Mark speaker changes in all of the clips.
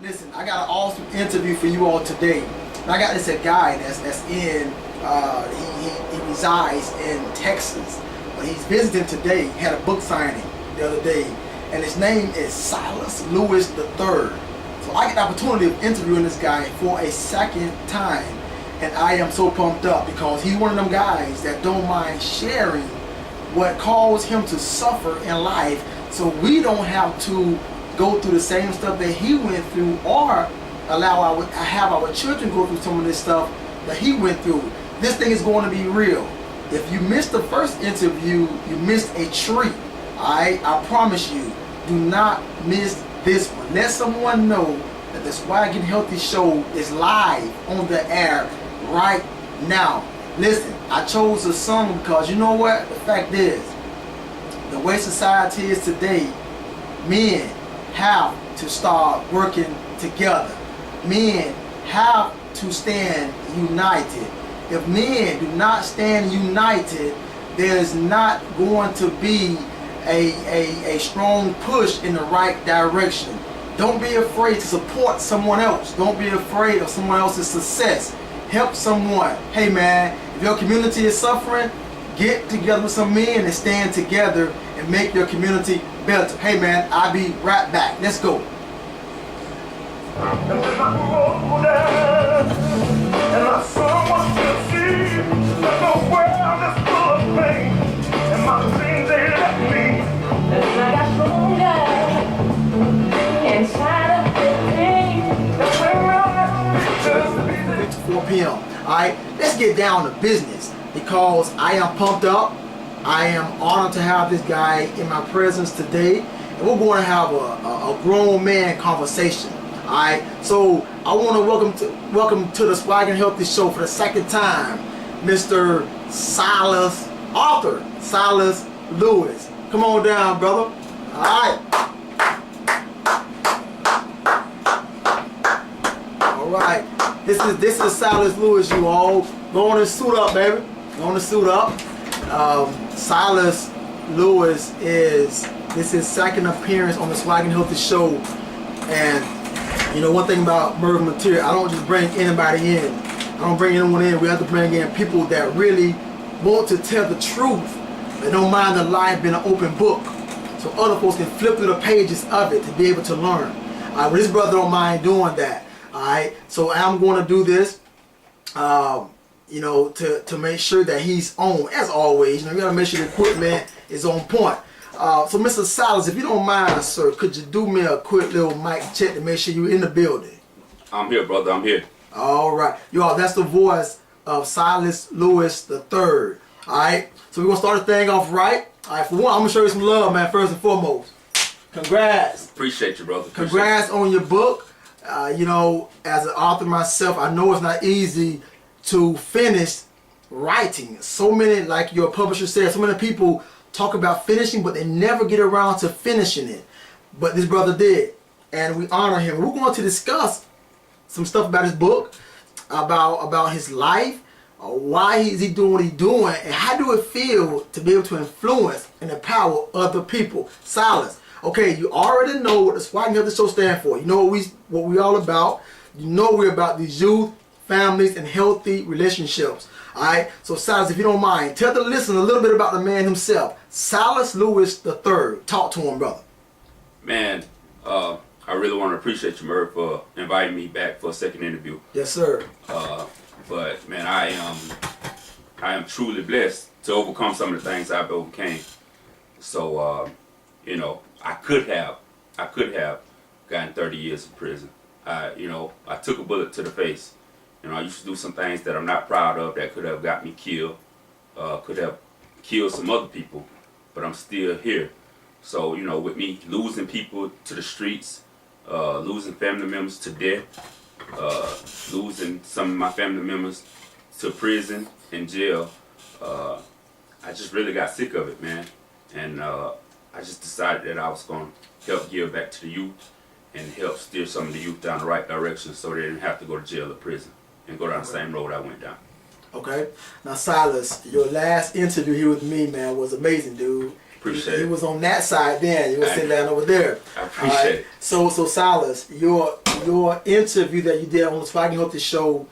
Speaker 1: Listen, I got an awesome interview for you all today. And I got this guy that's in, he resides in Texas. But he's visiting today, had a book signing the other day. And his name is Silas Lewis III. So I get the opportunity of interviewing this guy for a second time. And I am so pumped up because he's one of them guys that don't mind sharing what caused him to suffer in life, so we don't have to go through the same stuff that he went through, or have our children go through some of this stuff that he went through. This thing is going to be real. If you missed the first interview, you missed a treat. I promise you, do not miss this one. Let someone know that the Swag and Healthy Show is live on the air right now. Listen, I chose a song because you know what? The fact is, the way society is today, men have to start working together. Men have to stand united. If men do not stand united, there's not going to be a strong push in the right direction. Don't be afraid to support someone else. Don't be afraid of someone else's success. Help someone. Hey man, if your community is suffering, get together with some men and stand together and make your community better. Hey man, I'll be right back. Let's go. It's 4 p.m. Alright, let's get down to business because I am pumped up. I am honored to have this guy in my presence today, and we're going to have a grown man conversation. Alright, so I want to welcome to the Swag and Healthy Show for the second time, Mr. Silas, author Silas Lewis. Come on down, brother. Alright. Alright. This is Silas Lewis, you all. Go on and suit up, baby. Go on and suit up. Silas Lewis this is second appearance on the Swag and Healthy Show. And you know one thing about Murder Material, I don't just bring anybody in. I don't bring anyone in. We have to bring in people that really want to tell the truth. They don't mind the lie being an open book, so other folks can flip through the pages of it to be able to learn. But this brother don't mind doing that. Alright, so I'm going to do this, you know, to make sure that he's on, as always. You know, you got to make sure the equipment is on point. So Mr. Silas, if you don't mind, sir, could you do me a quick little mic check to make sure you're in the building?
Speaker 2: I'm here, brother, I'm here.
Speaker 1: Alright, y'all, that's the voice of Silas Lewis III. Alright, so we're going to start the thing off right. Alright, for one, I'm going to show you some love, man, first and foremost. Congrats.
Speaker 2: Appreciate you, brother.
Speaker 1: Congrats on your book. You know, as an author myself, I know it's not easy to finish writing. So many, like your publisher said, so many people talk about finishing, but they never get around to finishing it. But this brother did, and we honor him. We're going to discuss some stuff about his book, about his life, why is he doing what he's doing, and how do it feel to be able to influence and empower other people. Silas, okay, you already know what the Swag and Healthy Show stands for. You know what we all about. You know we're about these youth, families, and healthy relationships. Alright, so Silas, if you don't mind, tell the listener a little bit about the man himself, Silas Lewis III. Talk to him, brother.
Speaker 2: Man, I really want to appreciate you, Murph, for inviting me back for a second interview.
Speaker 1: Yes, sir.
Speaker 2: But man, I am truly blessed to overcome some of the things I've overcame. So, you know, I could have gotten 30 years in prison. You know, I took a bullet to the face. You know, I used to do some things that I'm not proud of that could have got me killed, could have killed some other people, but I'm still here. So, you know, with me losing people to the streets, losing family members to death, losing some of my family members to prison and jail, I just really got sick of it, man. And I just decided that I was going to help give back to the youth and help steer some of the youth down the right direction so they didn't have to go to jail or prison and go down the same road I went down.
Speaker 1: Okay. Now, Silas, your last interview here with me, man, was amazing, dude.
Speaker 2: Appreciate
Speaker 1: He
Speaker 2: it.
Speaker 1: was on that side then. You were sitting down over there.
Speaker 2: I appreciate it.
Speaker 1: So Silas, your interview that you did on the Spaghetti Hope show,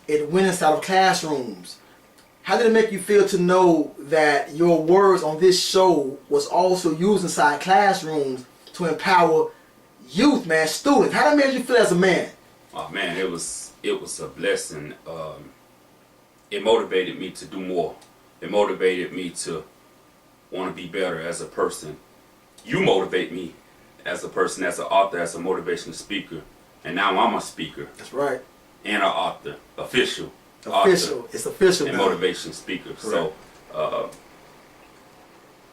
Speaker 1: it went inside of classrooms. How did it make you feel to know that your words on this show was also used inside classrooms to empower youth, man, students? How did it make you feel as a man?
Speaker 2: Oh man, it was a blessing. It motivated me to do more. It motivated me to want to be better as a person. You motivate me as a person, as an author, as a motivational speaker, and now I'm a speaker.
Speaker 1: That's right.
Speaker 2: And an author, official.
Speaker 1: Official. It's official.
Speaker 2: And
Speaker 1: now.
Speaker 2: motivation speaker.
Speaker 1: Correct.
Speaker 2: So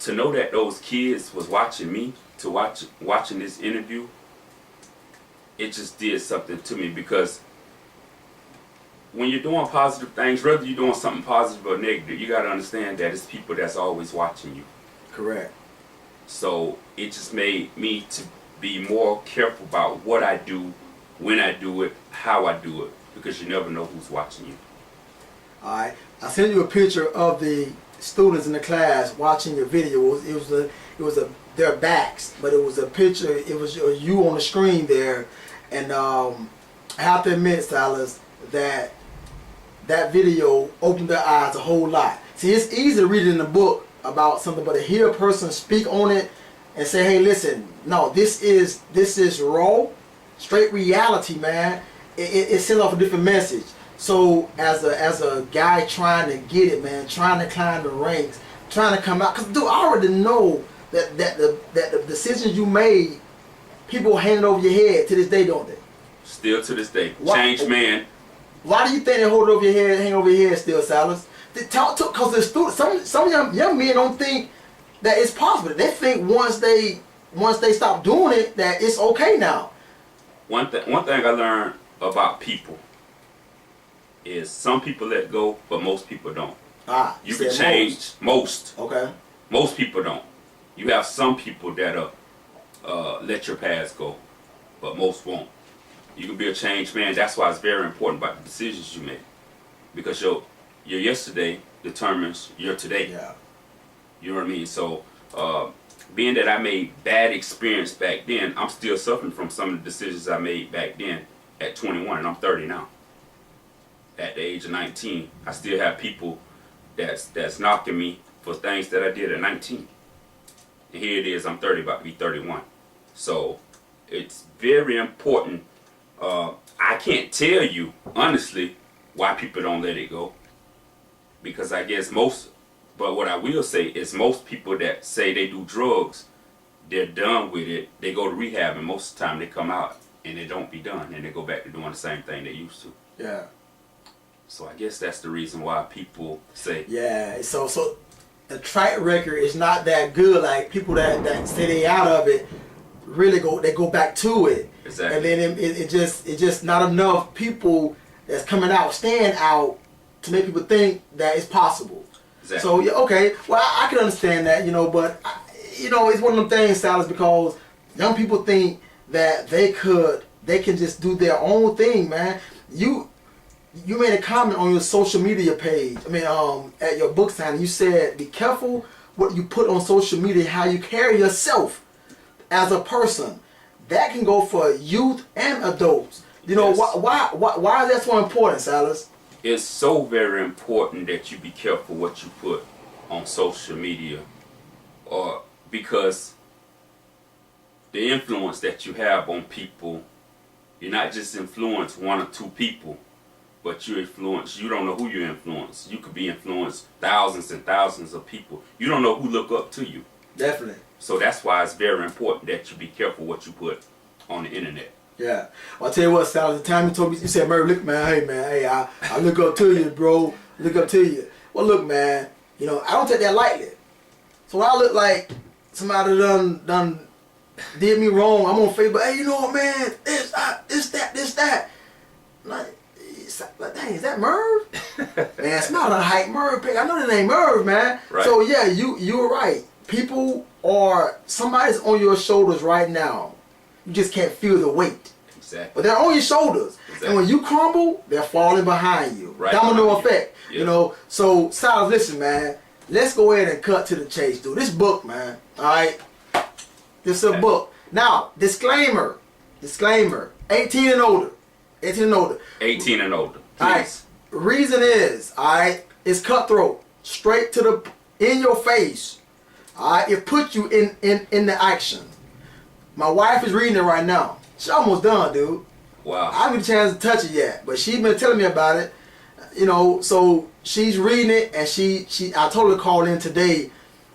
Speaker 2: to know that those kids was watching me, watching this interview, it just did something to me, because when you're doing positive things, whether you're doing something positive or negative, you got to understand that it's people that's always watching you.
Speaker 1: Correct.
Speaker 2: So it just made me to be more careful about what I do, when I do it, how I do it, because you never know who's watching you.
Speaker 1: All right. I sent you a picture of the students in the class watching your video. It was their backs, but it was a picture. It was you on the screen there, and I have to admit, Silas, that video opened their eyes a whole lot. See, it's easy to read it in the book about something, but to hear a person speak on it and say, "Hey, listen, no, this is raw, straight reality, man." It sends off a different message. So as a guy trying to get it, man, trying to climb the ranks, trying to come out, because dude, I already know that the decisions you made, people hanging over your head to this day, don't they?
Speaker 2: Still to this day,
Speaker 1: Why-
Speaker 2: changed man.
Speaker 1: Why do you think they hold it over your head, hang over your head still, Silas? Because the students, some young men don't think that it's possible. They think once they stop doing it, that it's okay now.
Speaker 2: One thing I learned about people is some people let go, but most people don't. You can
Speaker 1: said
Speaker 2: change most.
Speaker 1: Okay.
Speaker 2: Most people don't. You have some people that'll let your past go, but most won't. You can be a changed man. That's why it's very important about the decisions you make, because your yesterday determines your today.
Speaker 1: Yeah.
Speaker 2: You know what I mean? So being that I made bad experience back then, I'm still suffering from some of the decisions I made back then at 21, and I'm 30 now. At the age of 19, I still have people that's knocking me for things that I did at 19. And here it is, I'm 30, about to be 31. So it's very important. I can't tell you, honestly, why people don't let it go. Because I guess but what I will say is most people that say they do drugs, they're done with it. They go to rehab, and most of the time they come out and they don't be done, and they go back to doing the same thing they used to.
Speaker 1: Yeah.
Speaker 2: So I guess that's the reason why people say.
Speaker 1: Yeah. So the track record is not that good. Like people that say they out of it, really go back to it.
Speaker 2: Exactly.
Speaker 1: And then it just not enough people that's coming out stand out to make people think that it's possible.
Speaker 2: Exactly.
Speaker 1: So yeah, okay, well I can understand that, but it's one of them things, Silas, because young people think that they can just do their own thing, man. You made a comment on your social media page. At your book signing, you said, "Be careful what you put on social media, how you carry yourself as a person." That can go for youth and adults.
Speaker 2: Yes.
Speaker 1: Why is that so important, Silas?
Speaker 2: It's so very important that you be careful what you put on social media, or because the influence that you have on people, you're not just influence one or two people, but you don't know who you influence. You could be influenced thousands and thousands of people. You don't know who look up to you.
Speaker 1: Definitely.
Speaker 2: So that's why it's very important that you be careful what you put on the internet.
Speaker 1: Yeah. Well, I'll tell you what, Silas, the time you told me, you said, "Murray, look, man, hey, I look up to you, bro. Look up to you." Well, look, man, I don't take that lightly. So when I look like somebody done did me wrong, I'm on Facebook, "Hey, you know what, man? This that." Like, dang, is that Merv? Man, it's not a hype Merv pick. I know that ain't Merv, man.
Speaker 2: Right.
Speaker 1: So yeah, you're right. Somebody's on your shoulders right now. You just can't feel the weight.
Speaker 2: Exactly.
Speaker 1: But they're on your shoulders.
Speaker 2: Exactly.
Speaker 1: And when you crumble, they're falling behind you.
Speaker 2: Right
Speaker 1: Domino
Speaker 2: behind you.
Speaker 1: effect.
Speaker 2: Yeah.
Speaker 1: So Silas, listen, man. let's go ahead and cut to the chase, dude. This book, man. All right, this is a book. Now, disclaimer, 18 and older, 18 and older.
Speaker 2: 18 and older. Please.
Speaker 1: All right. Reason is, all right, it's cutthroat, straight to the in your face. All right, it puts you in the action. My wife is reading it right now. She's almost done, dude.
Speaker 2: Wow.
Speaker 1: I haven't had a chance to touch it yet, but she's been telling me about it. You know, so she's reading it, and I told her to call in today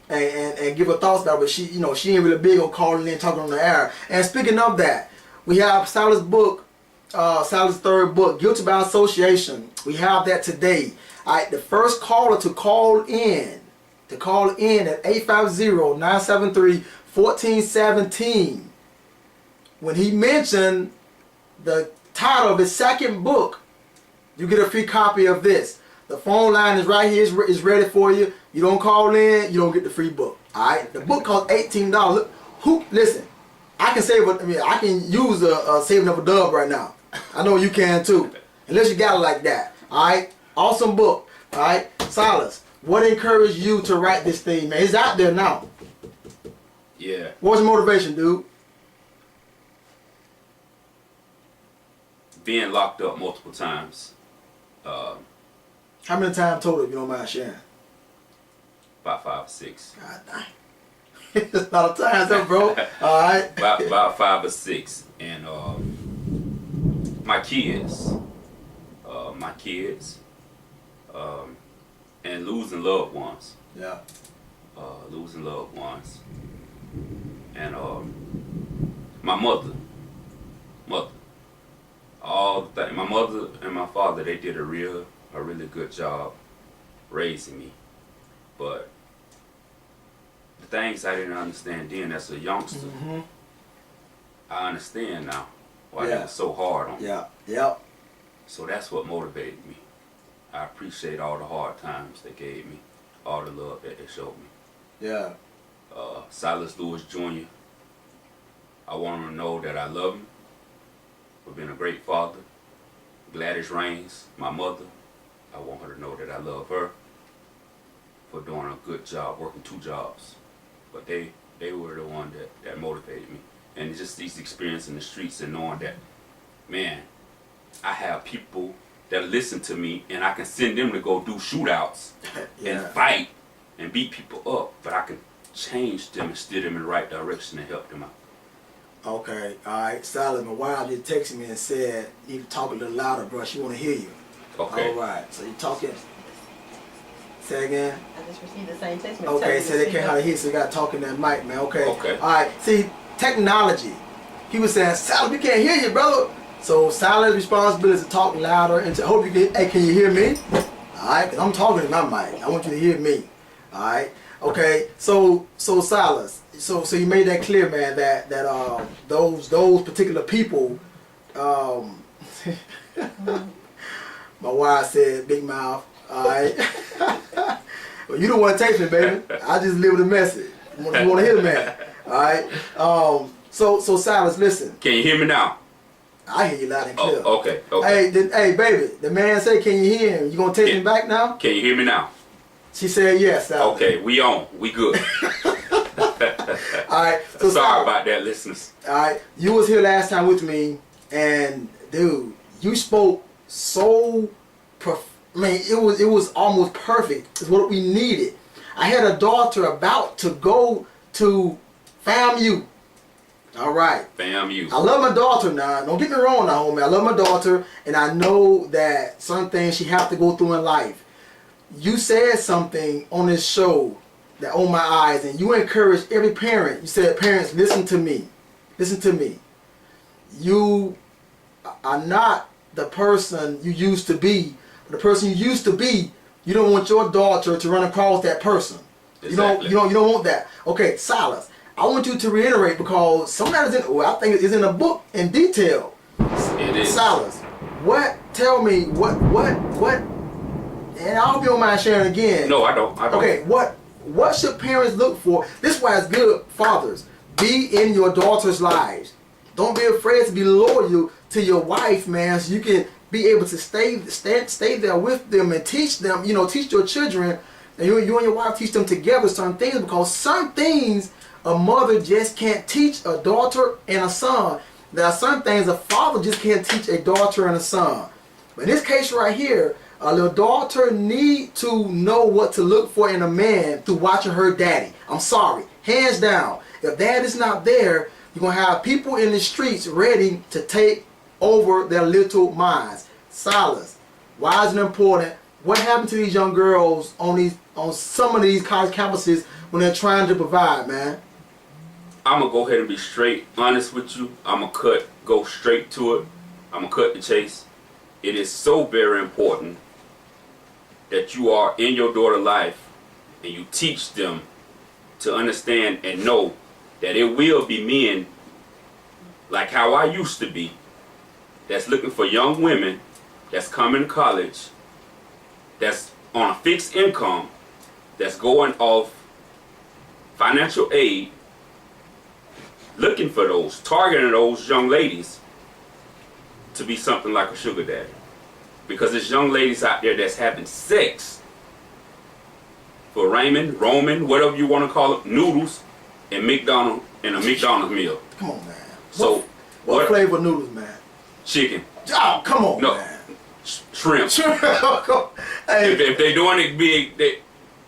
Speaker 1: and give her thoughts about it. But she ain't really big on calling in, talking on the air. And speaking of that, we have Silas' book, Silas' third book, Guilty by Association. We have that today. All right, the first caller to call in at 850-973-1417. When he mentioned the title of his second book, you get a free copy of this. The phone line is right here, is ready for you. You don't call in, you don't get the free book. All right, the book costs $18. Listen, I can save. I can use a saving of a dub right now. I know you can too, unless you got it like that. All right, awesome book. All right, Silas, what encouraged you to write this thing, man? It's out there now.
Speaker 2: Yeah.
Speaker 1: What's your motivation, dude?
Speaker 2: Being locked up multiple times.
Speaker 1: How many times total, if you don't mind sharing?
Speaker 2: About 5 or 6.
Speaker 1: God dang. It's a lot of times, though, bro. All right.
Speaker 2: about 5 or 6, and my kids, and losing loved ones.
Speaker 1: Yeah.
Speaker 2: Losing loved ones, and my mother. All the things. My mother and my father, they did a really good job raising me, but the things I didn't understand then as a youngster, I understand now why they were so hard on me.
Speaker 1: Yeah. Yep.
Speaker 2: So that's what motivated me. I appreciate all the hard times they gave me, all the love that they showed me.
Speaker 1: Yeah.
Speaker 2: Silas Lewis Jr., I want him to know that I love him for being a great father. Gladys Raines, my mother, I want her to know that I love her for doing a good job, working 2 jobs. But they were the one that motivated me. And it's just these experiences in the streets and knowing that, man, I have people that listen to me, and I can send them to go do shootouts and fight and beat people up, but I can change them and steer them in the right direction and help them out.
Speaker 1: Okay, all right. Silas, my wife just texted me and said, you need to talk a little louder, bro. She want to hear you.
Speaker 2: Okay.
Speaker 1: All right, so you talking. Say again.
Speaker 3: I just received the same text message.
Speaker 1: Okay, so they can't hardly hear, so you got to talk in that mic, man. Okay.
Speaker 2: Okay.
Speaker 1: All right, see, technology. He was saying, Silas, we can't hear you, brother. So Silas' responsibility is to talk louder and to hope you can, hey, can you hear me? All right, because I'm talking in my mic. I want you to hear me. All right. Okay, so Silas, so you made that clear, man, that those particular people, my wife said big mouth. All right. Well, you don't want to text me, baby. I just live with a message. You want to hear the man. All right. So Silas, listen.
Speaker 2: Can you hear me now?
Speaker 1: I hear you loud and clear.
Speaker 2: Oh, okay.
Speaker 1: Hey, baby. The man said, "Can you hear him? You gonna text me back now?"
Speaker 2: Can you hear me now?
Speaker 1: She said yes. Silas.
Speaker 2: Okay, we on. We good.
Speaker 1: All right. So
Speaker 2: sorry about that, listeners.
Speaker 1: All right. You was here last time with me, and dude, you spoke so. It was almost perfect. It's what we needed. I had a daughter about to go to FAMU. All right.
Speaker 2: FAMU.
Speaker 1: I love my daughter now. Don't get me wrong now, homie. I love my daughter, and I know that some things she have to go through in life. You said something on this show that opened my eyes, and you encouraged every parent. You said, parents, listen to me. Listen to me. You are not the person you used to be. The person you used to be, you don't want your daughter to run across that person.
Speaker 2: Exactly.
Speaker 1: You don't want that. Okay, Silas, I want you to reiterate, because sometimes I think it's in a book in detail.
Speaker 2: It is.
Speaker 1: Silas, tell me what and I hope you don't mind sharing again.
Speaker 2: No, I don't.
Speaker 1: Okay, what should parents look for? This is why it's good, fathers. Be in your daughter's lives. Don't be afraid to be loyal to your wife, man, so you can be able to stay there with them and teach them, teach your children And you and your wife teach them together certain things, because some things a mother just can't teach a daughter and a son. There are some things a father just can't teach a daughter and a son. But in this case right here, a little daughter need to know what to look for in a man through watching her daddy. I'm sorry, hands down. If dad is not there, you're going to have people in the streets ready to take over their little minds. Silas, why is it important? What happened to these young girls on some of these college campuses when they're trying to provide, man?
Speaker 2: I'm going to go ahead and be straight honest with you. I'm going to go straight to it. I'm going to cut the chase. It is so very important that you are in your daughter's life and you teach them to understand and know that it will be men like how I used to be that's looking for young women that's coming to college, that's on a fixed income, that's going off financial aid, looking for those, targeting those young ladies to be something like a sugar daddy. Because there's young ladies out there that's having sex for ramen, Roman, whatever you want to call it, noodles, and McDonald's in a McDonald's meal.
Speaker 1: Come on, man.
Speaker 2: So
Speaker 1: what flavor noodles, man?
Speaker 2: Chicken.
Speaker 1: Oh, come on,
Speaker 2: No,
Speaker 1: man.
Speaker 2: shrimp.
Speaker 1: Hey.
Speaker 2: If they doing it big, they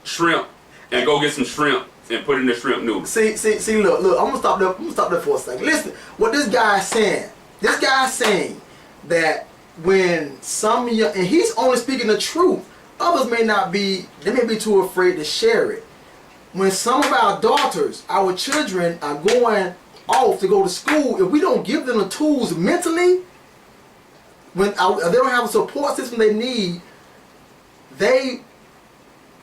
Speaker 2: shrimp, and go get some shrimp and put in the shrimp noodles.
Speaker 1: See, look, I'm gonna stop there for a second. Listen, what this guy is saying. This guy is saying that when some young, and he's only speaking the truth. Others may not be, they may be too afraid to share it. When some of our daughters, our children are going off to go to school, if we don't give them the tools mentally, when they don't have a support system they need, they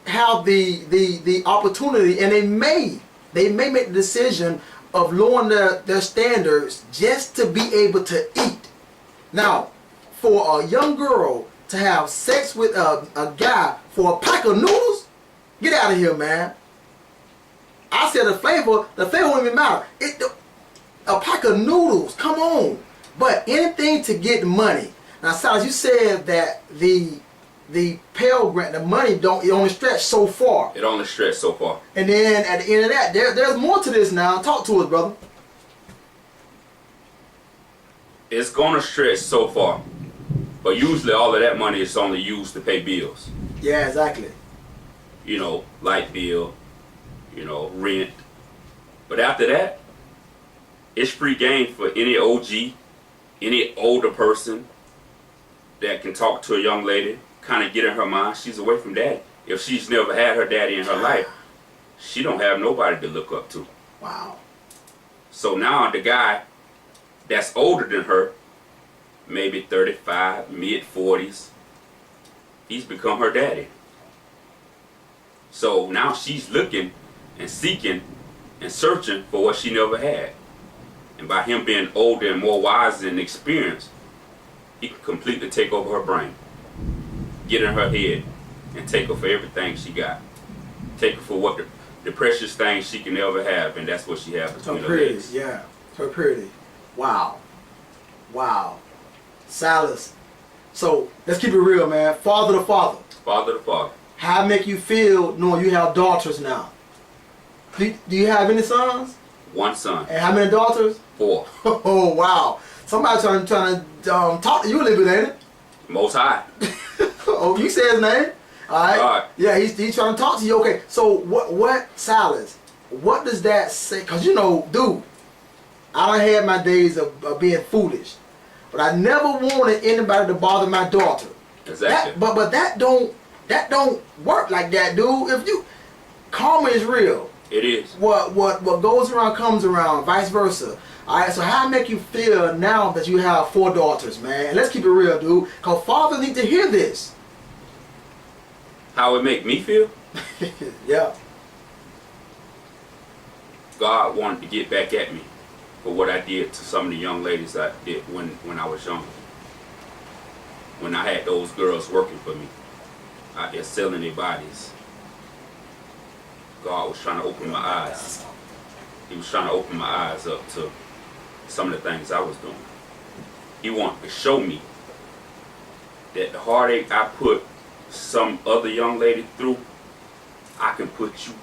Speaker 1: have the opportunity, and they may make the decision of lowering their standards just to be able to eat. Now, for a young girl to have sex with a guy for a pack of noodles, get out of here, man. I said the flavor won't even matter. A pack of noodles, come on. But anything to get money. Now, Silas, you said that the Pell Grant, the money it only stretch so far.
Speaker 2: It only stretched so far.
Speaker 1: And then at the end of that, there's more to this now. Talk to us, brother.
Speaker 2: It's gonna stretch so far, but usually all of that money is only used to pay bills.
Speaker 1: Yeah, exactly.
Speaker 2: You know, light bill, you know, rent. But after that, it's free game for any OG, any older person that can talk to a young lady, kind of get in her mind she's away from daddy. If she's never had her daddy in her life, she don't have nobody to look up to.
Speaker 1: Wow.
Speaker 2: So now the guy that's older than her, maybe 35, mid-40s, he's become her daddy. So now she's looking and seeking and searching for what she never had. And by him being older and more wise and experienced, he can completely take over her brain, get in her head, and take her for everything she got. Take her for what the precious things she can ever have, and that's what she has between her legs.
Speaker 1: Yeah, her pretty. Wow. Wow. Silas. So, let's keep it real, man. Father to father.
Speaker 2: Father to father.
Speaker 1: How it make you feel knowing you have daughters now? Do you have any sons?
Speaker 2: One son.
Speaker 1: And how many daughters?
Speaker 2: 4.
Speaker 1: Oh, wow. Somebody trying to talk to you a little bit, ain't it?
Speaker 2: Most High.
Speaker 1: Oh, you say his name? All right.
Speaker 2: God.
Speaker 1: Yeah, he's trying to talk to you. Okay, so what Silas, what does that say? Because, you know, dude, I done had my days of being foolish. But I never wanted anybody to bother my daughter.
Speaker 2: Exactly.
Speaker 1: But that don't work like that, dude. If you, karma is real.
Speaker 2: It is.
Speaker 1: What goes around comes around, vice versa. Alright, so how it make you feel now that you have 4 daughters, man? And let's keep it real, dude. Because fathers need to hear this.
Speaker 2: How it make me feel?
Speaker 1: Yeah.
Speaker 2: God wanted to get back at me for what I did to some of the young ladies I did when I was young. When I had those girls working for me, out there selling their bodies. God was trying to open my eyes. He was trying to open my eyes up to some of the things I was doing. He wanted to show me that the heartache I put some other young lady through I can put you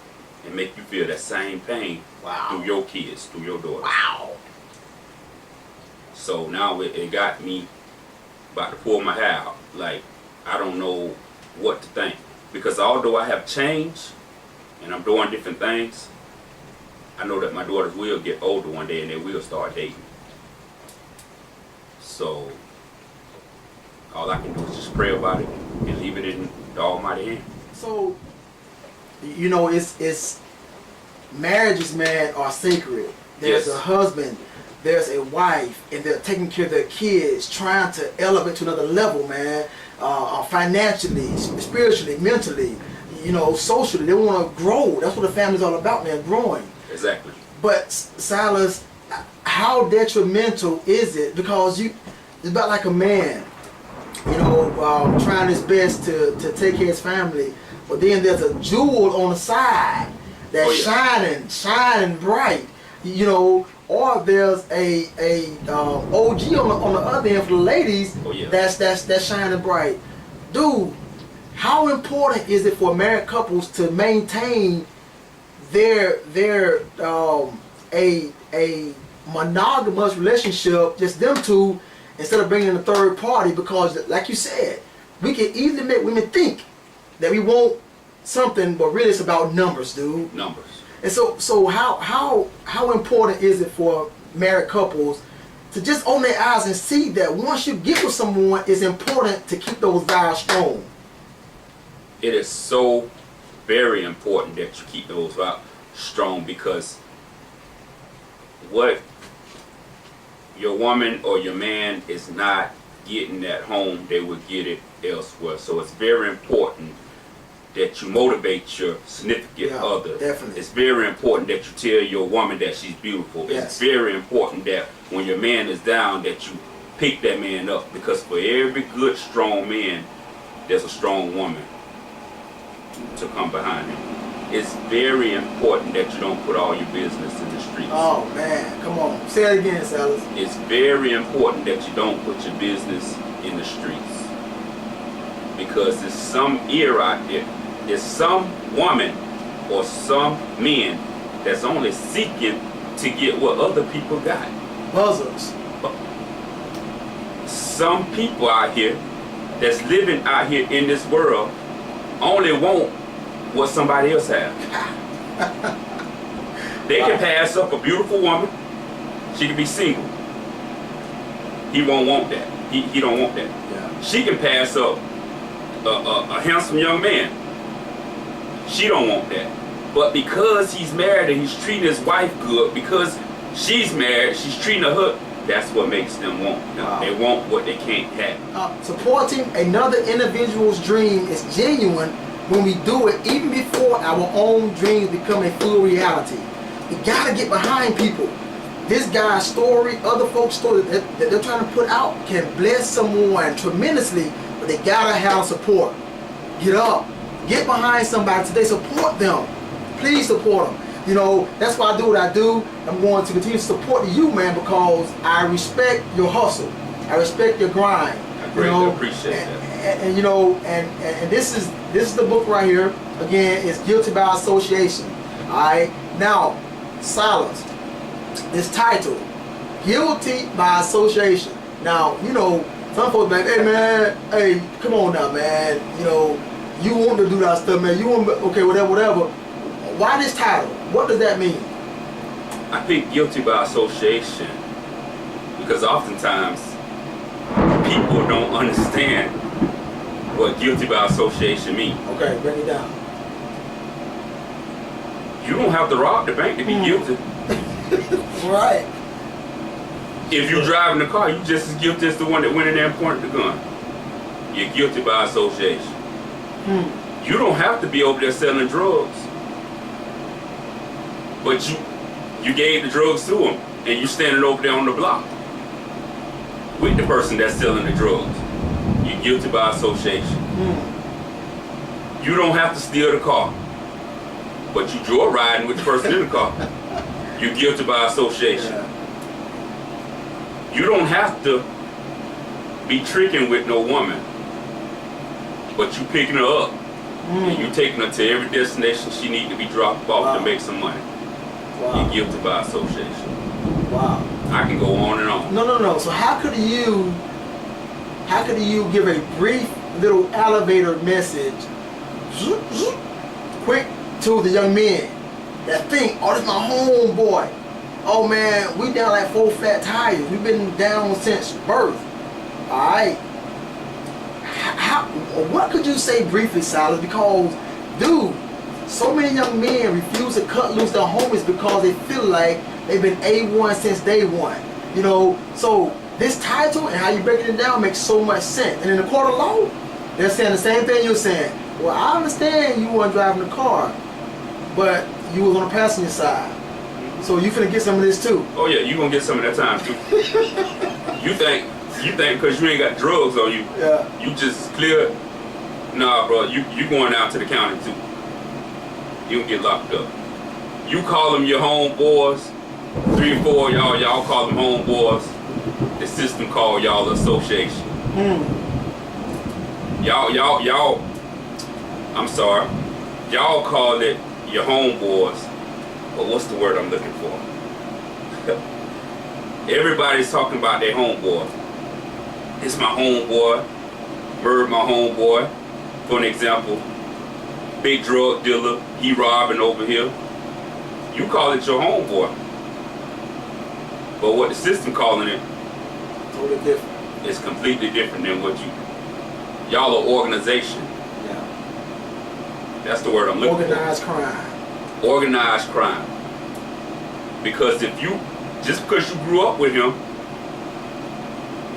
Speaker 2: and make you feel that same pain through your kids, through your daughters.
Speaker 1: Wow.
Speaker 2: So now it got me about to pull my hair out. Like, I don't know what to think. Because although I have changed and I'm doing different things, I know that my daughters will get older one day and they will start dating. So all I can do is just pray about it and leave it in the Almighty hand.
Speaker 1: So, you know, it's marriages, man, are sacred. There's
Speaker 2: Yes.
Speaker 1: a husband, there's a wife, and they're taking care of their kids, trying to elevate to another level, man. Financially, spiritually, mentally, you know, socially. They want to grow. That's what the family's all about, man, growing.
Speaker 2: Exactly.
Speaker 1: But Silas, how detrimental is it? Because it's about like a man, you know, trying his best to take care of his family, but then there's a jewel on the side that's shining bright, you know, or there's a OG on the other end for the ladies that's shining bright. Dude, how important is it for married couples to maintain their a monogamous relationship, just them two, instead of bringing in a third party? Because like you said, we can easily make women think that we want something, but really it's about numbers, dude.
Speaker 2: Numbers.
Speaker 1: And so how important is it for married couples to just open their eyes and see that once you get with someone, it's important to keep those vows strong?
Speaker 2: It is so very important that you keep those vows strong, because what your woman or your man is not getting at home, they will get it elsewhere. So it's very important that you motivate your significant other.
Speaker 1: Definitely.
Speaker 2: It's very important that you tell your woman that she's beautiful.
Speaker 1: Yes.
Speaker 2: It's very important that when your man is down, that you pick that man up, because for every good, strong man, there's a strong woman to come behind him. It's very important that you don't put all your business in the streets.
Speaker 1: Oh man, come on. Say it again, Silas.
Speaker 2: It's very important that you don't put your business in the streets, because there's some ear out there. There's some woman or some men that's only seeking to get what other people got.
Speaker 1: Buzzers.
Speaker 2: Some people out here that's living out here in this world only want what somebody else has. They can pass up a beautiful woman. She can be single. He won't want that. He don't want that.
Speaker 1: Yeah.
Speaker 2: She can pass up a handsome young man. She don't want that. But because he's married and he's treating his wife good, because she's married, she's treating her, that's what makes them want.
Speaker 1: Wow.
Speaker 2: They want what they can't have.
Speaker 1: Supporting another individual's dream is genuine when we do it even before our own dreams become a full reality. We gotta get behind people. This guy's story, other folks' story that they're trying to put out can bless someone tremendously, but they gotta have support. Get up. Get behind somebody today. Support them. Please support them. You know, that's why I do what I do. I'm going to continue to support you, man, because I respect your hustle. I respect your grind.
Speaker 2: I greatly appreciate that.
Speaker 1: And you know, and this is the book right here. Again, it's Guilty by Association. Alright. Now, Silas, this title, Guilty by Association. Now, you know, some folks be like, hey man, hey, come on now, man. You know, you want to do that stuff, man. You want, okay, whatever. Why this title? What does that mean?
Speaker 2: I pick guilty by association because oftentimes people don't understand what guilty by association means.
Speaker 1: Okay, break it down.
Speaker 2: You don't have to rob the bank to be guilty.
Speaker 1: Right.
Speaker 2: If you're driving the car, you're just as guilty as the one that went in there and pointed the gun. You're guilty by association. You don't have to be over there selling drugs, but you gave the drugs to them, and you standing over there on the block with the person that's selling the drugs. You're guilty by association. You don't have to steal the car, but you joyriding with the person in the car. You're guilty by association. You don't have to be tricking with no woman, but you picking her up And you taking her to every destination she need to be dropped off to make some money.
Speaker 1: Wow.
Speaker 2: You're guilty by association.
Speaker 1: Wow.
Speaker 2: I can go on and on.
Speaker 1: No. So how could you give a brief little elevator message, quick, to the young men that think, oh, this is my homeboy. Oh man, we down like 4 flat tires. We've been down since birth. All right. What could you say briefly, Silas? Because, dude, so many young men refuse to cut loose their homies because they feel like they've been A1 since day one. You know, so this title and how you breaking it down makes so much sense. And in the court of law, they're saying the same thing you're saying. Well, I understand you weren't driving the car, but you was on the passenger side. So you finna get some of this too.
Speaker 2: Oh yeah, you gonna get some of that time too. You think because you ain't got drugs on you, you just clear. Nah, bro, you going out to the county too. You gonna get locked up. You call them your homeboys, 3 or 4 y'all call them homeboys. The system call y'all association. Y'all. I'm sorry. Y'all call it your homeboys. But what's the word I'm looking for? Everybody's talking about their homeboy. It's my homeboy. Bird, my homeboy. For an example, big drug dealer, he robbing over here. You call it your homeboy. But what the system calling it,
Speaker 1: Totally different.
Speaker 2: is completely different than what y'all are organization.
Speaker 1: Yeah.
Speaker 2: That's the word I'm looking
Speaker 1: Organized crime.
Speaker 2: for. Organized crime. Because just because you grew up with him,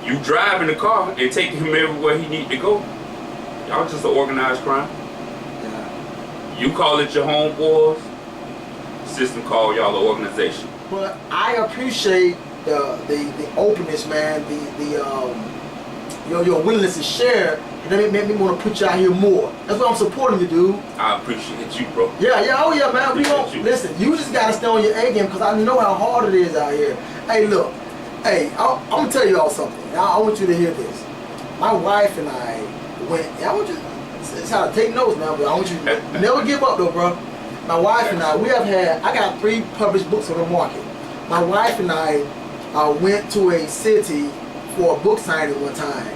Speaker 2: you drive in the car and take him everywhere he need to go. Y'all just an organized crime.
Speaker 1: Yeah.
Speaker 2: You call it your homeboys. System call y'all an organization.
Speaker 1: But I appreciate the openness, man. Your willingness to share. And that make me want to put you out here more. That's why I'm supporting you, dude.
Speaker 2: I appreciate you, bro.
Speaker 1: Yeah, oh yeah, man. We gon' listen. You just gotta stay on your A game because I know how hard it is out here. Hey, look. Hey, I'm gonna tell you all something. I want you to hear this. My wife and I went. I want you. It's how to take notes now, but I want you to never give up, though, bro. My wife and I, I got 3 published books on the market. My wife and I went to a city for a book signing one time.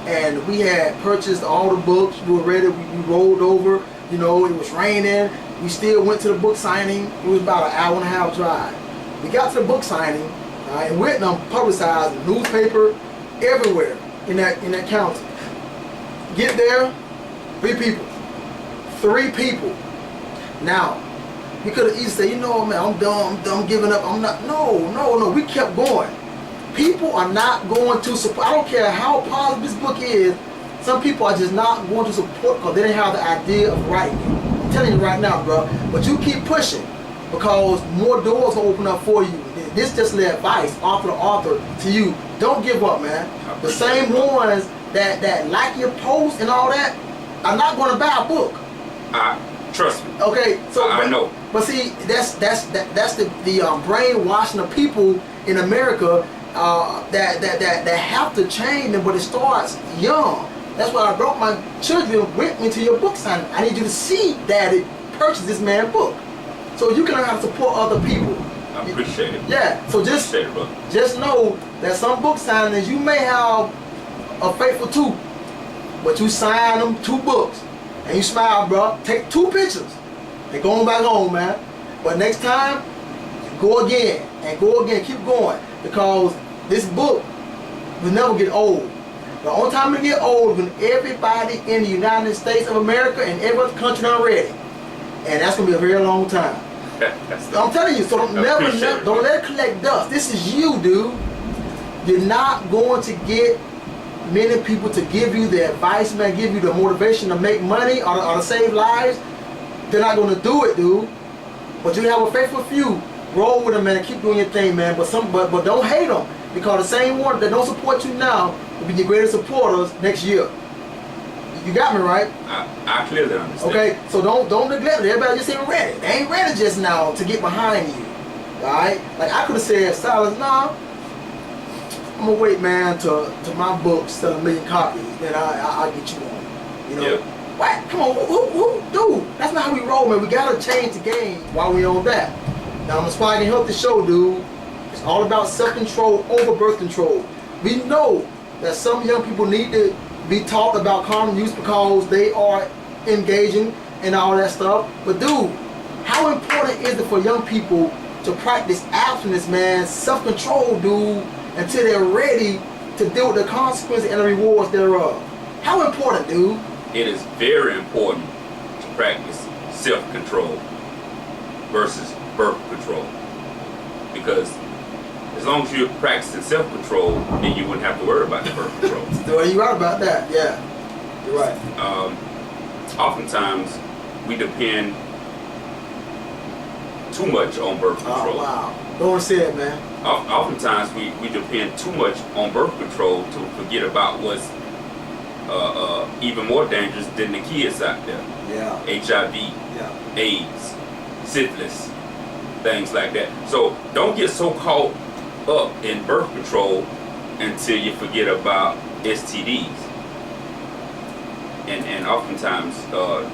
Speaker 1: And we had purchased all the books. We were ready. We rolled over. You know, it was raining. We still went to the book signing. It was about an hour and a half drive. We got to the book signing, and we're publicized in the newspaper, everywhere in that county. Get there, 3 people. 3 people. Now, we could have easily said, you know, man, I'm done giving up. I'm not. No. We kept going. People are not going to support. I don't care how positive this book is. Some people are just not going to support because they didn't have the idea of writing it. I'm telling you right now, bro. But you keep pushing because more doors will open up for you. This just the advice, author to author, to you. Don't give up, man. The same ones that like your post and all that are not going to buy a book.
Speaker 2: Trust me.
Speaker 1: Okay, so
Speaker 2: I know.
Speaker 1: But see, that's the brainwashing of people in America. That have to change them, but it starts young. That's why I brought my children with me to your book signing. I need you to see Daddy purchase this man's book, so you can learn how to support other people.
Speaker 2: I appreciate it.
Speaker 1: Yeah. So just know that some book signings you may have a faithful 2, but you sign them 2 books and you smile, bro. Take 2 pictures and go on back home, man. But next time, go again and go again. Keep going because this book will never get old. The only time it get old is when everybody in the United States of America and every other country are ready. And that's going to be a very long time. I'm telling you, so don't let it collect dust. This is you, dude. You're not going to get many people to give you the advice, man, give you the motivation to make money or to save lives. They're not going to do it, dude. But you have a faithful few. Roll with them, man. Keep doing your thing, man. But don't hate them. Because the same ones that don't support you now will be your greatest supporters next year. You got me, right?
Speaker 2: I clearly understand.
Speaker 1: Okay, so don't neglect it. Everybody just ain't ready. They ain't ready just now to get behind you. Alright? Like I could have said, Silas, nah, I'm gonna wait, man, to my book sell 1 million copies. Then I'll get you on. You know?
Speaker 2: Yep.
Speaker 1: What? Come on, dude? That's not how we roll, man. We gotta change the game while we on that. Now, on the Spike and Healthy Show, dude, it's all about self-control over birth control. We know that some young people need to be taught about condom use because they are engaging in all that stuff. But dude, how important is it for young people to practice abstinence, man, self-control, dude, until they're ready to deal with the consequences and the rewards thereof? How important, dude?
Speaker 2: It is very important to practice self-control versus birth control, because as long as you're practicing self-control, then you wouldn't have to worry about the birth control.
Speaker 1: Well, you're right about that. Yeah, you're right.
Speaker 2: Oftentimes, we depend too much on birth control.
Speaker 1: Oh, wow. Don't say it, man.
Speaker 2: Oftentimes, we depend too much on birth control to forget about what's even more dangerous than the kids out there.
Speaker 1: Yeah.
Speaker 2: HIV,
Speaker 1: Yeah.
Speaker 2: AIDS, syphilis, things like that. So don't get so caught up in birth control until you forget about STDs. And oftentimes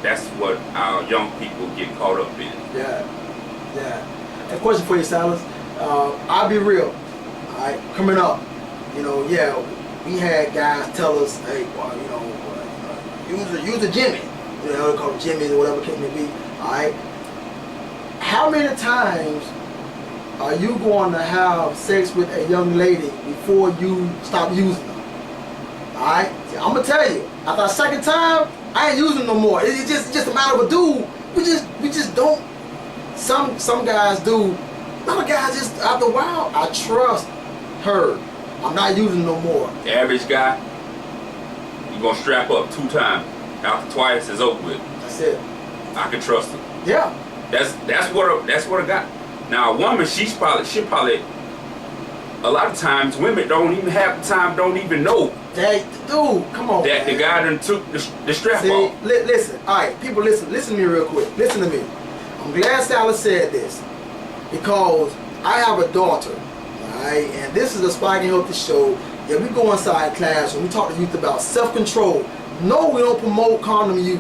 Speaker 2: that's what our young people get caught up in.
Speaker 1: Yeah. Yeah. A question for you, Silas. I'll be real. Alright, coming up, yeah, we had guys tell us, hey, well, use a Jimmy. They call it Jimmy or whatever case may be. Alright. How many times are you going to have sex with a young lady before you stop using them? Alright? I'm gonna tell you, after the second time, I ain't using no more. It's just a matter of a dude. We just don't. Some guys do. Other guys just after a while, I trust her. I'm not using no more.
Speaker 2: The average guy, you're gonna strap up 2 times. After twice, it's over with.
Speaker 1: That's it.
Speaker 2: I can trust him.
Speaker 1: Yeah.
Speaker 2: That's what I got. Now a woman, she probably a lot of times women don't even have the time, don't even know
Speaker 1: Hey, dude, come on,
Speaker 2: that
Speaker 1: man.
Speaker 2: the guy done took the strap
Speaker 1: See,
Speaker 2: off.
Speaker 1: listen. All right, people, listen to me real quick. Listen to me. I'm glad Silas said this because I have a daughter, all right, and this is a Spike and Healthy Show. Yeah, we go inside class and we talk to youth about self-control. No, we don't promote condom use.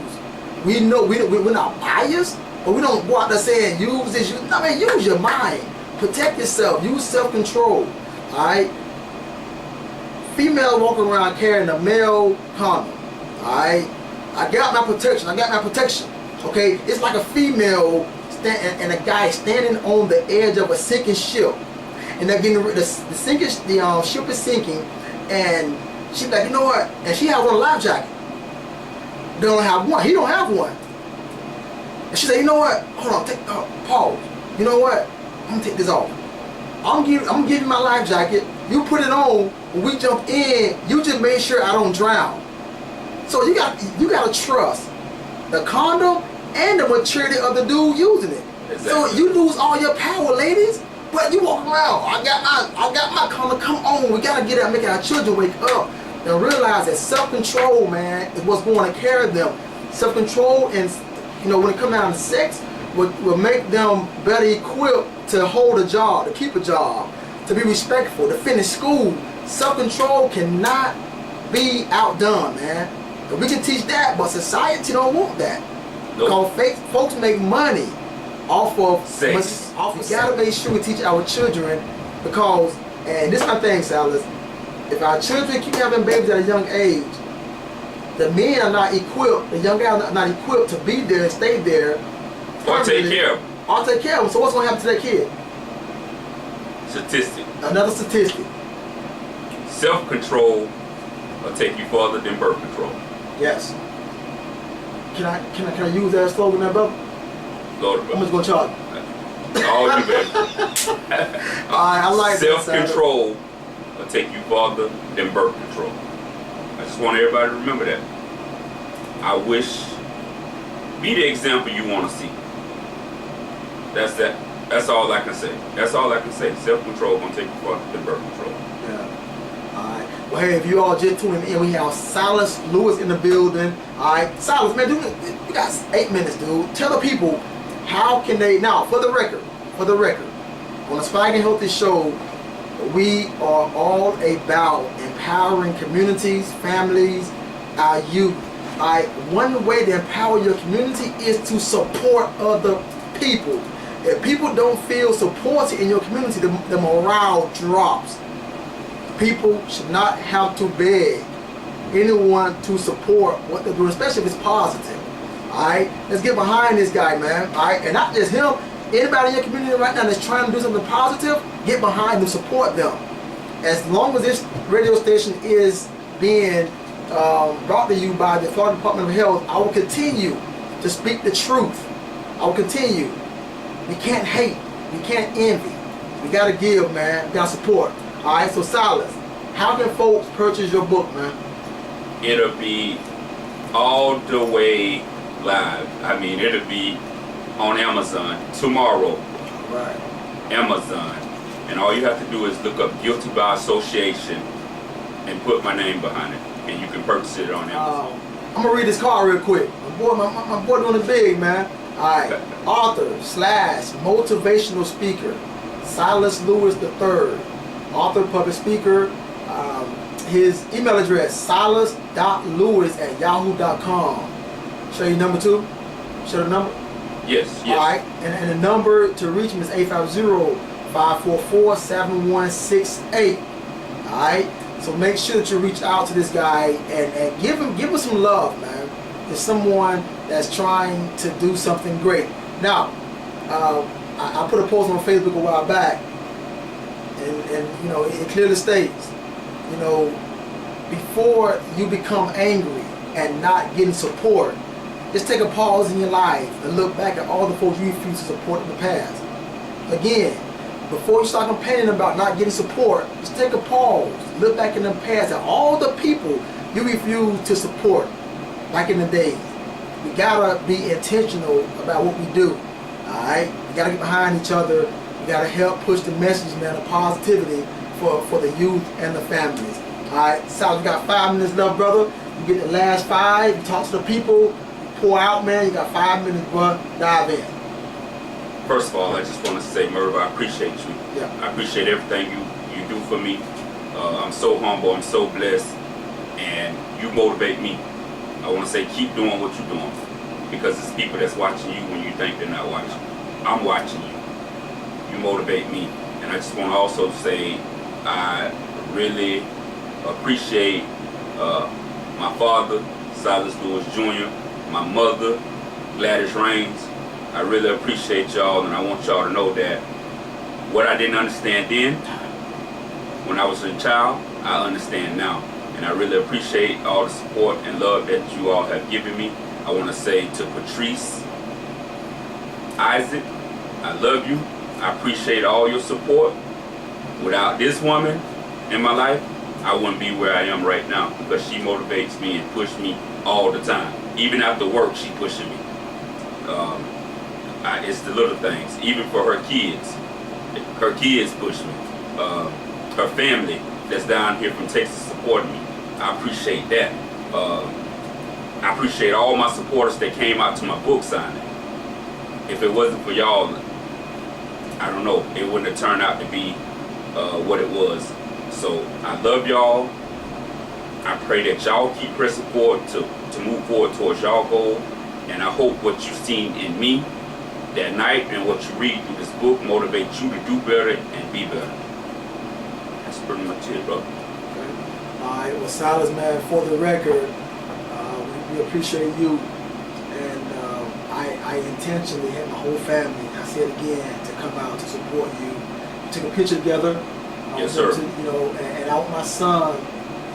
Speaker 1: We know we're not biased, but we don't go out there saying use this. Use your mind. Protect yourself. Use self-control. All right. Female walking around carrying a male condom. All right. I got my protection. Okay. It's like a female and a guy standing on the edge of a sinking ship, and they're getting the ship is sinking, and she's like, you know what? And she has on a life jacket. They don't have one. He don't have one. And she said, you know what? Hold on. Pause. You know what? I'm gonna take this off. I'm gonna give you my life jacket. You put it on. When we jump in, you just make sure I don't drown. So you gotta trust the condom and the maturity of the dude using it.
Speaker 2: Exactly.
Speaker 1: So you lose all your power, ladies. But you walk around. I got my condom. Come on. We gotta get out, make our children wake up and realize that self-control, man, is what's going to carry them. Self-control, and when it comes down to sex, will make them better equipped to hold a job, to keep a job, to be respectful, to finish school. Self-control cannot be outdone, man. And we can teach that, but society don't want that.
Speaker 2: Nope.
Speaker 1: Because folks make money off of
Speaker 2: sex.
Speaker 1: We gotta make sure we teach our children, because, and this is my thing, Silas, if our children keep having babies at a young age, the men are not equipped, the young guys are not equipped to be there and stay there.
Speaker 2: Or take care of them.
Speaker 1: Or take care of them. So what's going to happen to that kid?
Speaker 2: Statistic.
Speaker 1: Another statistic.
Speaker 2: Self-control will take you farther than birth control.
Speaker 1: Yes. Can I use that slogan there, brother?
Speaker 2: Lord,
Speaker 1: How much going to charge?
Speaker 2: all you baby.
Speaker 1: Alright, I like that.
Speaker 2: Self-control will take you farther than birth control. I just want everybody to remember that. I wish, be the example you want to see. That's that. That's all I can say. That's all I can say. Self-control gonna take you farther than birth control.
Speaker 1: Yeah. Alright. Well, hey, if you all just tuning in, we have Silas Lewis in the building. Alright. Silas, man, we got 8 minutes, dude. Tell the people, how can they, now, for the record, on the Spike and Healthy Show, we are all about empowering communities, families, our youth, Alright, one way to empower your community is to support other people. If people don't feel supported in your community, the morale drops. People should not have to beg anyone to support what they're doing, especially if it's positive. Alright, let's get behind this guy, man. Alright, and not just him. Anybody in your community right now that's trying to do something positive, get behind them, support them. As long as this radio station is being brought to you by the Florida Department of Health, I will continue to speak the truth. I will continue. We can't hate. We can't envy. We gotta give, man. We gotta support. Alright, so Silas, how can folks purchase your book, man?
Speaker 2: It'll be all the way live. I mean, it'll be on Amazon tomorrow.
Speaker 1: Right.
Speaker 2: Amazon. And all you have to do is look up Guilty by Association and put my name behind it. And you can purchase it on Amazon.
Speaker 1: I'm gonna read this card real quick. My boy doing it big, man. Alright. Author / motivational speaker, Silas Lewis III. Author, public speaker. His email address, silas.lewis@yahoo.com. Show you number 2? Show the number?
Speaker 2: Yes.
Speaker 1: Alright. And the number to reach him is 850-544-7168. Alright. So make sure that you reach out to this guy and give him some love, man. It's someone that's trying to do something great. Now, I put a post on Facebook a while back, and you know, it clearly states, you know, before you become angry and not getting support, just take a pause in your life and look back at all the folks you refused to support in the past. Again, before you start complaining about not getting support, just take a pause. Look back in the past at all the people you refused to support back in the days. We gotta be intentional about what we do. Alright? We gotta get behind each other. We gotta help push the message, man, of positivity for the youth and the families. Alright, Sal, we got 5 minutes left, brother. You get the last 5, you talk to the people, pour out, man. You got 5 minutes, bro. Dive in.
Speaker 2: First of all, I just want to say, Merv, I appreciate you.
Speaker 1: Yeah.
Speaker 2: I appreciate everything you do for me. I'm so humble, I'm so blessed, and you motivate me. I want to say keep doing what you're doing, because it's people that's watching you when you think they're not watching. I'm watching you. You motivate me. And I just want to also say I really appreciate my father, Silas Lewis Jr., my mother, Gladys Raines. I really appreciate y'all, and I want y'all to know that what I didn't understand then, when I was a child, I understand now. And I really appreciate all the support and love that you all have given me. I want to say to Patrice, Isaac, I love you. I appreciate all your support. Without this woman in my life, I wouldn't be where I am right now, because she motivates me and pushes me all the time. Even after work, she pushing me. It's the little things. Even for her kids push me. Her family that's down here from Texas supporting me. I appreciate that. I appreciate all my supporters that came out to my book signing. If it wasn't for y'all, I don't know, it wouldn't have turned out to be what it was. So I love y'all. I pray that y'all keep pressing forward to move forward towards y'all goal. And I hope what you've seen in me that night and what you read through this book motivates you to do better and be better. That's pretty much it, bro.
Speaker 1: Alright, well, Silas, man, for the record, we appreciate you. And I intentionally had my whole family, I say it again, to come out to support you. We took a picture together.
Speaker 2: Yes, sir.
Speaker 1: You know, and I want my son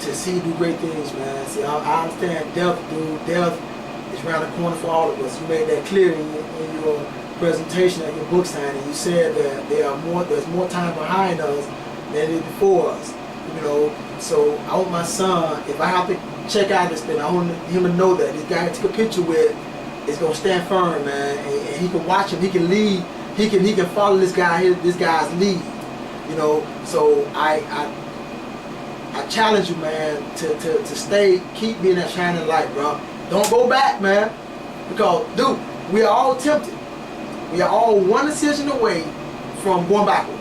Speaker 1: to see you do great things, man. See, I understand death is around the corner for all of us. You made that clear in your presentation at your book signing. You said that there's more time behind us than is before us. You know, so I want my son, if I have to check out this thing, I want him to know that this guy I took a picture with is gonna stand firm, man, and he can watch him, he can lead, he can follow this guy's lead. You know, so I challenge you, man, to stay, keep being that shining light, bro. Don't go back, man, because, dude, we are all tempted. We are all one decision away from going backwards.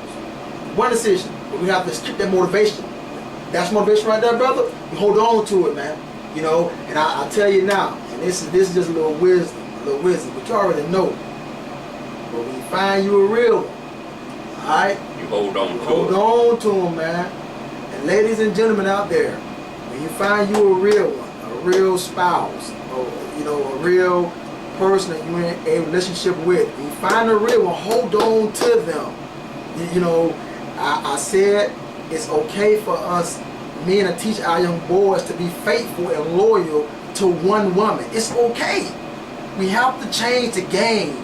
Speaker 1: One decision, but we have to keep that motivation. That's motivation right there, brother. You hold on to it, man. You know, and I tell you now, and this is just a little wisdom, but you already know. But when you find you a real one, all right,
Speaker 2: you hold on to it.
Speaker 1: Hold on to them, man. And ladies and gentlemen out there, when you find you a real one, a real spouse, or you know, a real person that you're in a relationship with, when you find a real one, hold on to them. You know, I said it's okay for us men to teach our young boys to be faithful and loyal to one woman. It's okay. We have to change the game.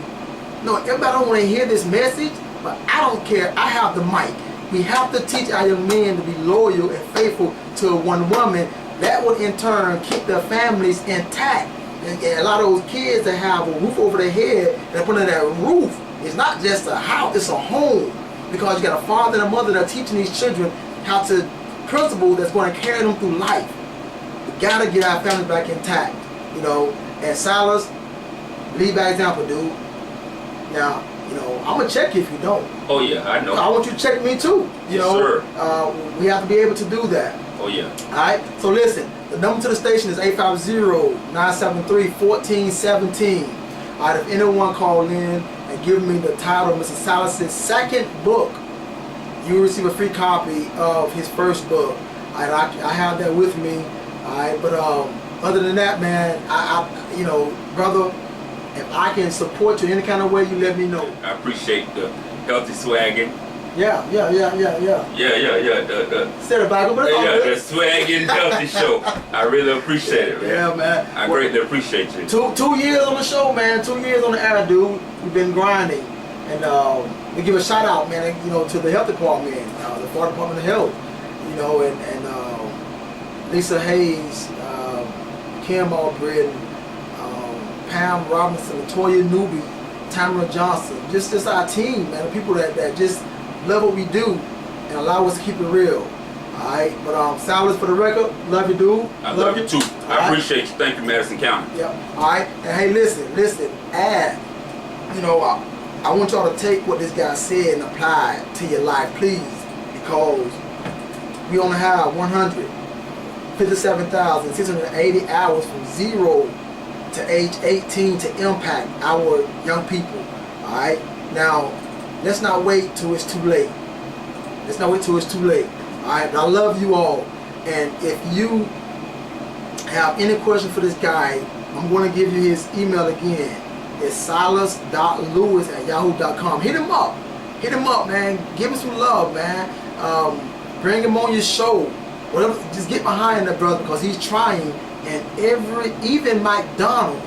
Speaker 1: No, everybody don't want to hear this message, but I don't care. I have the mic. We have to teach our young men to be loyal and faithful to one woman. That will in turn keep their families intact. And a lot of those kids that have a roof over their head, and up under that roof, it's not just a house, it's a home. Because you got a father and a mother that are teaching these children how to principles that's going to carry them through life. We got to get our families back intact. You know, and Silas, lead by example, dude. Now, you know, I'm going to check you if you don't.
Speaker 2: Oh, yeah, I know.
Speaker 1: I want you to check me too. You
Speaker 2: yes,
Speaker 1: know,
Speaker 2: sir.
Speaker 1: We have to be able to do that.
Speaker 2: Oh, yeah.
Speaker 1: All right. So listen, the number to the station is 850-973-1417. All right. If anyone called in and give me the title of Mr. Silas' second book, you will receive a free copy of his first book. All right, I have that with me. All right. But other than that, man, I you know, brother, if I can support you in any kind of way, you let me know.
Speaker 2: I appreciate the healthy swagging.
Speaker 1: Yeah.
Speaker 2: Yeah.
Speaker 1: Set it back, but it's all good.
Speaker 2: The swagging healthy show. I really appreciate it, man.
Speaker 1: Yeah, man.
Speaker 2: I greatly appreciate you.
Speaker 1: 2 years on the show, man. 2 years on the air, dude. We've been grinding, and we give a shout out, man. You know, to the health department, the Florida Department of Health. You know, and Lisa Hayes, Kim Albritton, Pam Robinson, Latoya Newby, Tamara Johnson, just our team, man, the people that just love what we do and allow us to keep it real. Alright, but Silas, for the record, love you, dude.
Speaker 2: I love you too. I appreciate you. Thank you, Madison County.
Speaker 1: Yeah. Alright, and hey, listen, add, you know, I want y'all to take what this guy said and apply it to your life, please, because we only have 157,680 hours from 0 to age 18 to impact our young people. Alright? Now, let's not wait till it's too late. Alright? But I love you all. And if you have any question for this guy, I'm going to give you his email again. It's silas.lewis@yahoo.com. Hit him up, man. Give him some love, man. Bring him on your show. Whatever, just get behind that brother, because he's trying. And even McDonald's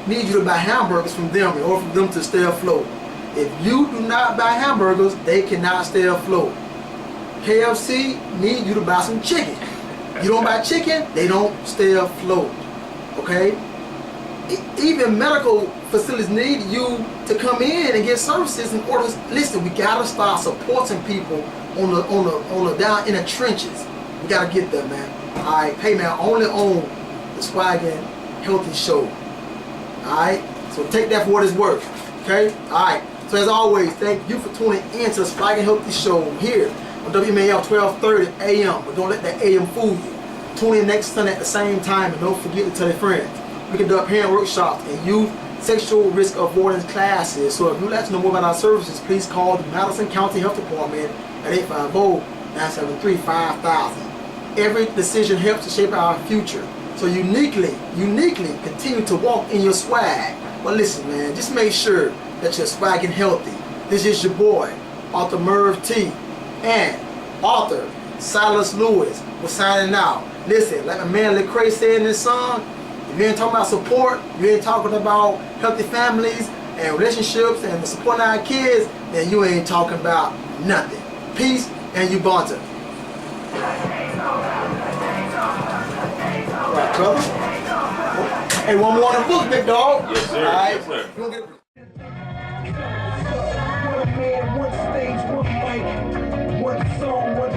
Speaker 1: needs you to buy hamburgers from them in order for them to stay afloat. If you do not buy hamburgers, they cannot stay afloat. KFC needs you to buy some chicken. You don't buy chicken, they don't stay afloat. Okay? Even medical facilities need you to come in and get services in order. Listen, we gotta start supporting people on the down in the trenches. We gotta get there, man. Alright, hey man, I only own the Swaggin' Healthy Show. Alright? So take that for what it's worth. Okay? Alright. So as always, thank you for tuning in to the Swaggin' Healthy Show here on WMAL 1230 AM. But don't let that AM fool you. Tune in next Sunday at the same time, and don't forget to tell your friends. We conduct parent workshops and youth sexual risk avoidance classes. So if you'd like to know more about our services, please call the Madison County Health Department at 850-973-5000. Every decision helps to shape our future. So uniquely continue to walk in your swag. But listen, man, just make sure that you're swagging healthy. This is your boy, Author Merv T, and author Silas Lewis. We're signing out. Listen, like my man Lecrae said in this song, if you ain't talking about support, you ain't talking about healthy families and relationships and supporting our kids, then you ain't talking about nothing. Peace and Ubuntu. Right, brother. Hey, one more on the book, big dog.
Speaker 2: Yes, sir.
Speaker 1: All right.
Speaker 2: Yes, sir.
Speaker 3: One man, one stage, one mic, one song, one